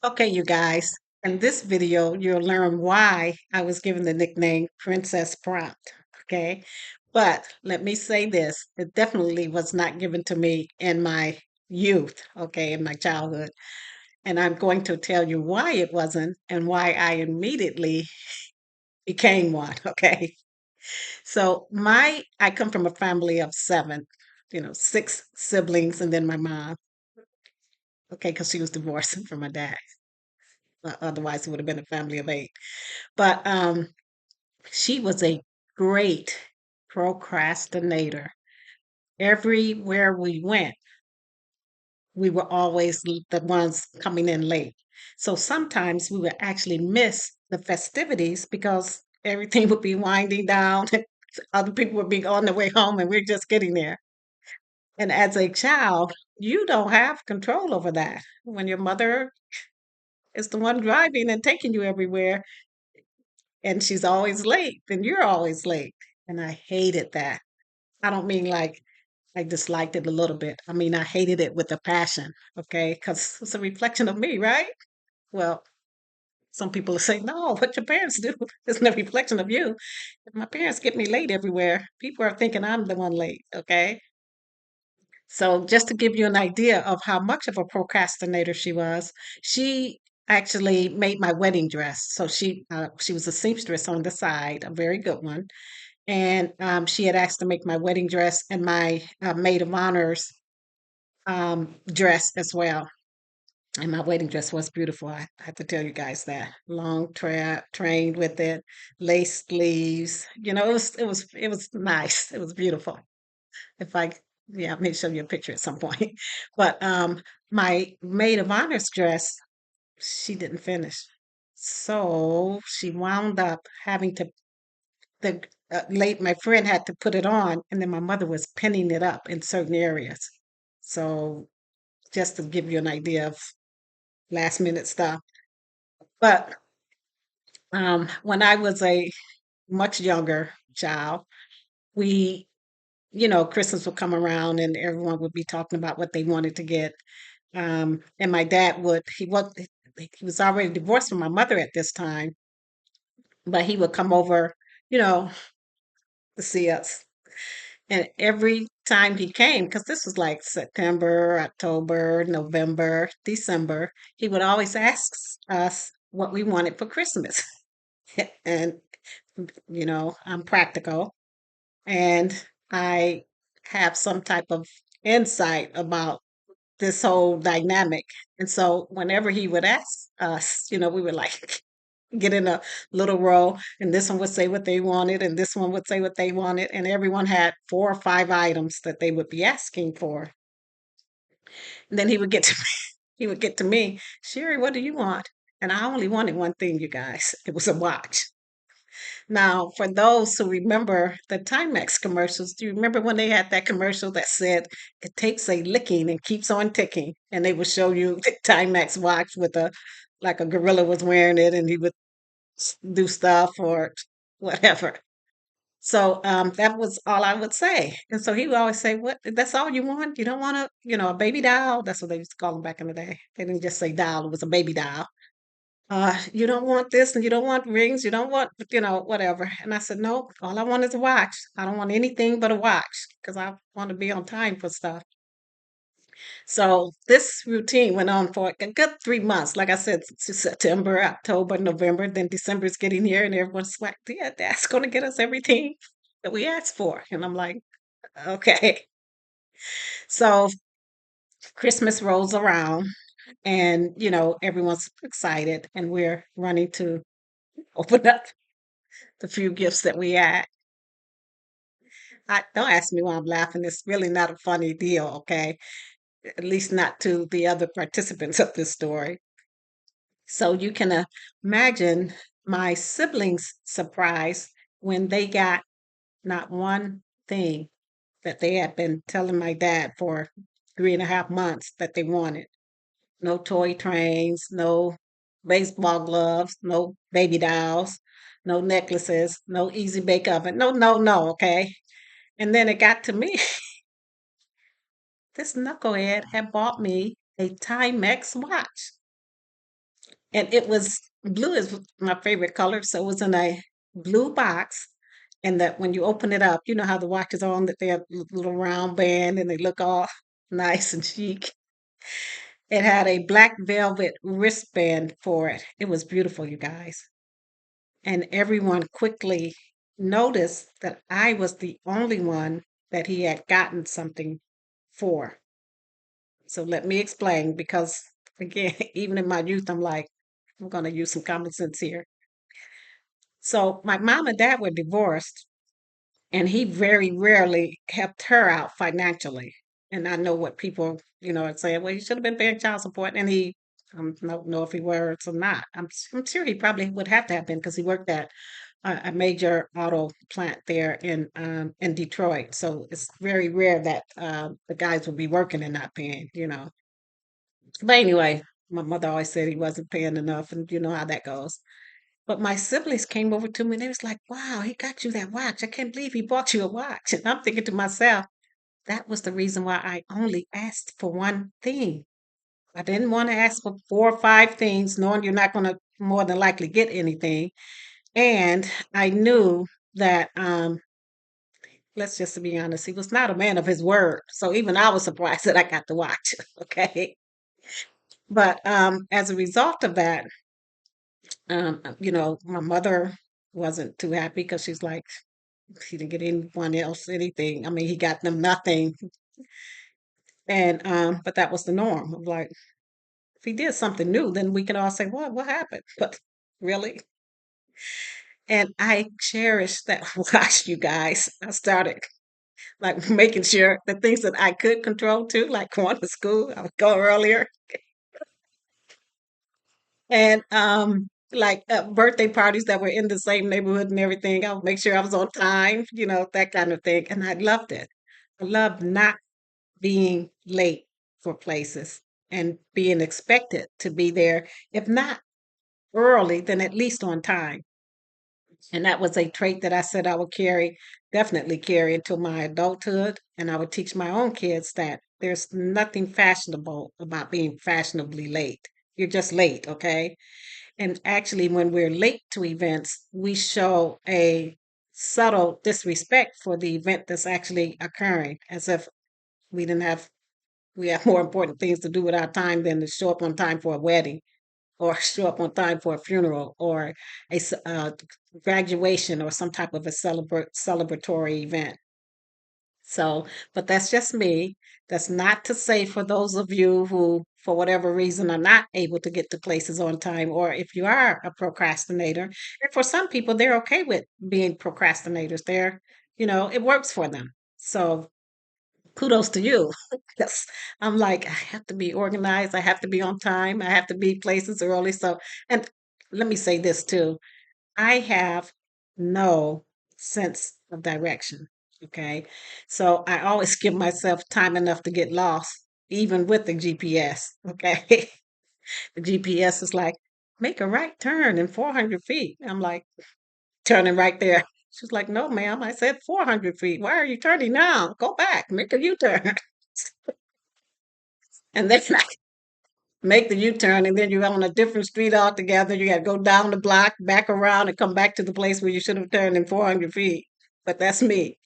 Okay, you guys, in this video, you'll learn why I was given the nickname Princess Prompt. Okay, but let me say this, it definitely was not given to me in my youth, okay, in my childhood. And I'm going to tell you why it wasn't and why I immediately became one, okay? So I come from a family of seven, six siblings and then my mom, okay, because she was divorced from my dad. Otherwise, it would have been a family of eight. But she was a great procrastinator. Everywhere we went, we were always the ones coming in late. So sometimes we would actually miss the festivities because everything would be winding down and other people would be on their way home and we're just getting there. And as a child, you don't have control over that. When your mother is the one driving and taking you everywhere, and she's always late, then you're always late. And I hated that. I don't mean like I disliked it a little bit. I mean, I hated it with a passion, okay? Because it's a reflection of me, right? Well, some people say, no, what your parents do is no reflection of you. If my parents get me late everywhere, people are thinking I'm the one late, okay? So just to give you an idea of how much of a procrastinator she actually made my wedding dress. So she was a seamstress on the side, a very good one, and she had asked to make my wedding dress and my maid of honors dress as well. And my wedding dress was beautiful. I have to tell you guys that long trained with it, lace sleeves. It was nice. It was beautiful. If I Yeah, I may show you a picture at some point. But my maid of honors dress, she didn't finish. So she wound up having to the late my friend had to put it on, and then my mother was pinning it up in certain areas. So just to give you an idea of last minute stuff. But when I was a much younger child, we, Christmas would come around and everyone would be talking about what they wanted to get. And my dad he was already divorced from my mother at this time, but he would come over, you know, to see us. And every time he came, because this was like September, October, November, December, he would always ask us what we wanted for Christmas. And, I'm practical and I have some type of insight about this whole dynamic. And so whenever he would ask us, we would like get in a little row, and this one would say what they wanted, and this one would say what they wanted, and everyone had four or five items that they would be asking for. And then he would get to he would get to me, Sherry, what do you want? And I only wanted one thing, you guys. It was a watch. Now, for those who remember the Timex commercials, do you remember when they had that commercial that said it takes a licking and keeps on ticking? And they would show you the Timex watch with like a gorilla was wearing it and he would do stuff or whatever. So that was all I would say. And so he would always say, "What? That's all you want? You don't want a baby doll?" That's what they used to call them back in the day. They didn't just say doll; it was a baby doll. You don't want this, and you don't want rings, you don't want, whatever. And I said, no, all I want is a watch. I don't want anything but a watch because I want to be on time for stuff. So this routine went on for a good 3 months. Like I said, September, October, November, then December is getting here, and everyone's like, yeah, that's going to get us everything that we asked for. And I'm like, okay. So Christmas rolls around, and, everyone's excited, and we're running to open up the few gifts that we had. Don't ask me why I'm laughing. It's really not a funny deal, okay? At least not to the other participants of this story. So you can imagine my siblings' surprise when they got not one thing that they had been telling my dad for 3.5 months that they wanted. No toy trains, no baseball gloves, no baby dolls, no necklaces, no easy bake oven. No, no, no, okay? And then it got to me. This knucklehead had bought me a Timex watch. And it was blue is my favorite color, so it was in a blue box. And that when you open it up, you know how the watches are on that they have little round band and they look all nice and chic. It had a black velvet wristband for it. It was beautiful, you guys. And everyone quickly noticed that I was the only one that he had gotten something for. So let me explain because, again, even in my youth, I'm like, I'm going to use some common sense here. So my mom and dad were divorced, and he very rarely helped her out financially. And I know what people, are saying. Well, he should have been paying child support, and he, I don't know if he was or not. I'm sure he probably would have to have been because he worked at a major auto plant there in Detroit. So it's very rare that the guys will be working and not paying. But anyway, my mother always said he wasn't paying enough, and you know how that goes. But my siblings came over to me and they was like, wow, he got you that watch. I can't believe he bought you a watch. And I'm thinking to myself, that was the reason why I only asked for one thing. I didn't want to ask for four or five things, knowing you're not going to more than likely get anything. And I knew that, let's just be honest, he was not a man of his word. So even I was surprised that I got the watch. Okay. But as a result of that, my mother wasn't too happy because she's like, he didn't get anyone else anything. I mean, he got them nothing. And but that was the norm of like, if he did something new, then we can all say, what happened? But really? And I cherished that watch, you guys. I started like making sure the things that I could control too, like going to school, I would go earlier. And like birthday parties that were in the same neighborhood and everything. I would make sure I was on time, that kind of thing. And I loved it. I loved not being late for places and being expected to be there, if not early, then at least on time. And that was a trait that I said I would carry, definitely carry into my adulthood. And I would teach my own kids that there's nothing fashionable about being fashionably late. You're just late, okay? And actually, when we're late to events, we show a subtle disrespect for the event that's actually occurring, as if we didn't have we have more important things to do with our time than to show up on time for a wedding or show up on time for a funeral or a graduation or some type of a celebratory event. So, but that's just me. That's not to say for those of you who, for whatever reason, are not able to get to places on time, or if you are a procrastinator. And for some people, they're okay with being procrastinators. It works for them. So kudos to you. Yes. I'm like, I have to be organized. I have to be on time. I have to be places early. So, and let me say this too. I have no sense of direction. Okay. So I always give myself time enough to get lost, even with the GPS. Okay. The GPS is like, make a right turn in 400 feet. I'm like, turning right there. She's like, no, ma'am. I said 400 feet. Why are you turning now? Go back, make a U turn. And then I make the U-turn, and then you're on a different street altogether. You got to go down the block, back around, and come back to the place where you should have turned in 400 feet. But that's me.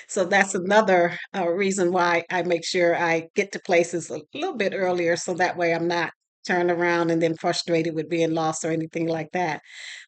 So that's another reason why I make sure I get to places a little bit earlier, so that way I'm not turned around and then frustrated with being lost or anything like that.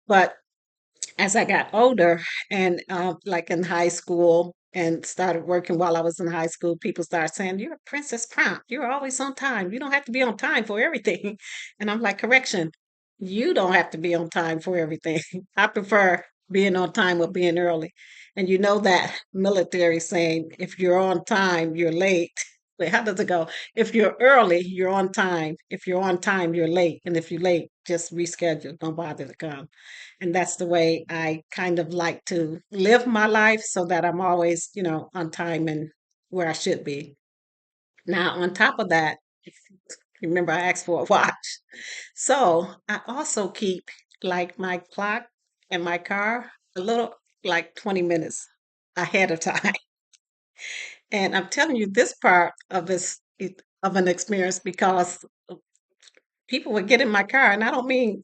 But as I got older and like in high school and started working while I was in high school, people started saying, "You're a princess prompt. You're always on time. You don't have to be on time for everything." And I'm like, correction, you don't have to be on time for everything. I prefer being on time or being early. And you know that military saying, if you're on time, you're late. Wait, how does it go? If you're early, you're on time. If you're on time, you're late. And if you're late, just reschedule. Don't bother to come. And that's the way I kind of like to live my life so that I'm always, on time and where I should be. Now, on top of that, remember I asked for a watch. So I also keep like my clock and my car a little like 20 minutes ahead of time. And I'm telling you this part of of an experience because people would get in my car, and I don't mean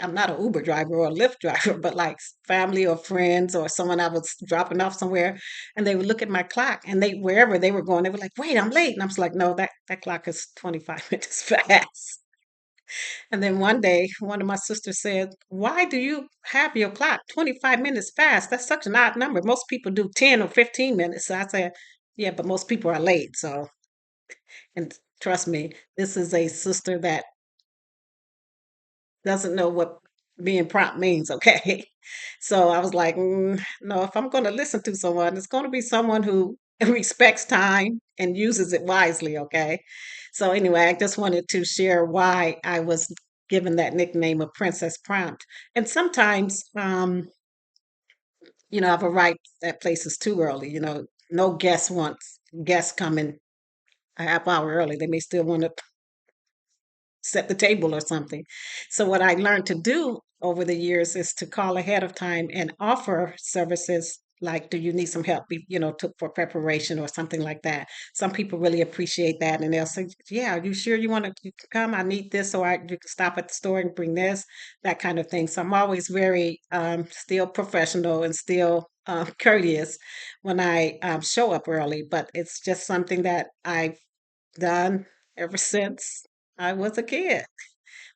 I'm not an Uber driver or a Lyft driver, but like family or friends or someone I was dropping off somewhere, and they would look at my clock, and they wherever they were going, they were like, "Wait, I'm late," and I was like, "No, that clock is 25 minutes fast." And then one day, one of my sisters said, "Why do you have your clock 25 minutes fast? That's such an odd number. Most people do 10 or 15 minutes." So I said, "Yeah, but most people are late." So, and trust me, this is a sister that doesn't know what being prompt means, okay? So I was like, no, if I'm going to listen to someone, it's going to be someone who respects time and uses it wisely, okay? So anyway, I just wanted to share why I was given that nickname of Princess Prompt. And sometimes, I've arrived at places too early, no guest wants guests coming a half hour early. They may still want to set the table or something. So what I learned to do over the years is to call ahead of time and offer services like, do you need some help, for preparation or something like that. Some people really appreciate that, and they'll say, "Yeah, are you sure you want to come? I need this, or you can stop at the store and bring this," that kind of thing. So I'm always very still professional and still courteous when I show up early, but it's just something that I've done ever since I was a kid.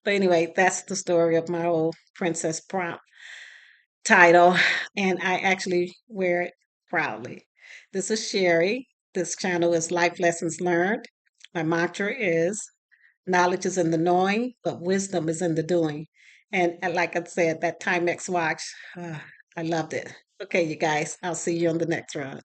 But anyway, that's the story of my old Princess Prompt title, and I actually wear it proudly. This is Sherry. This channel is Life Lessons Learned. My mantra is knowledge is in the knowing, but wisdom is in the doing. And like I said, that Timex watch, I loved it. Okay, you guys, I'll see you on the next run.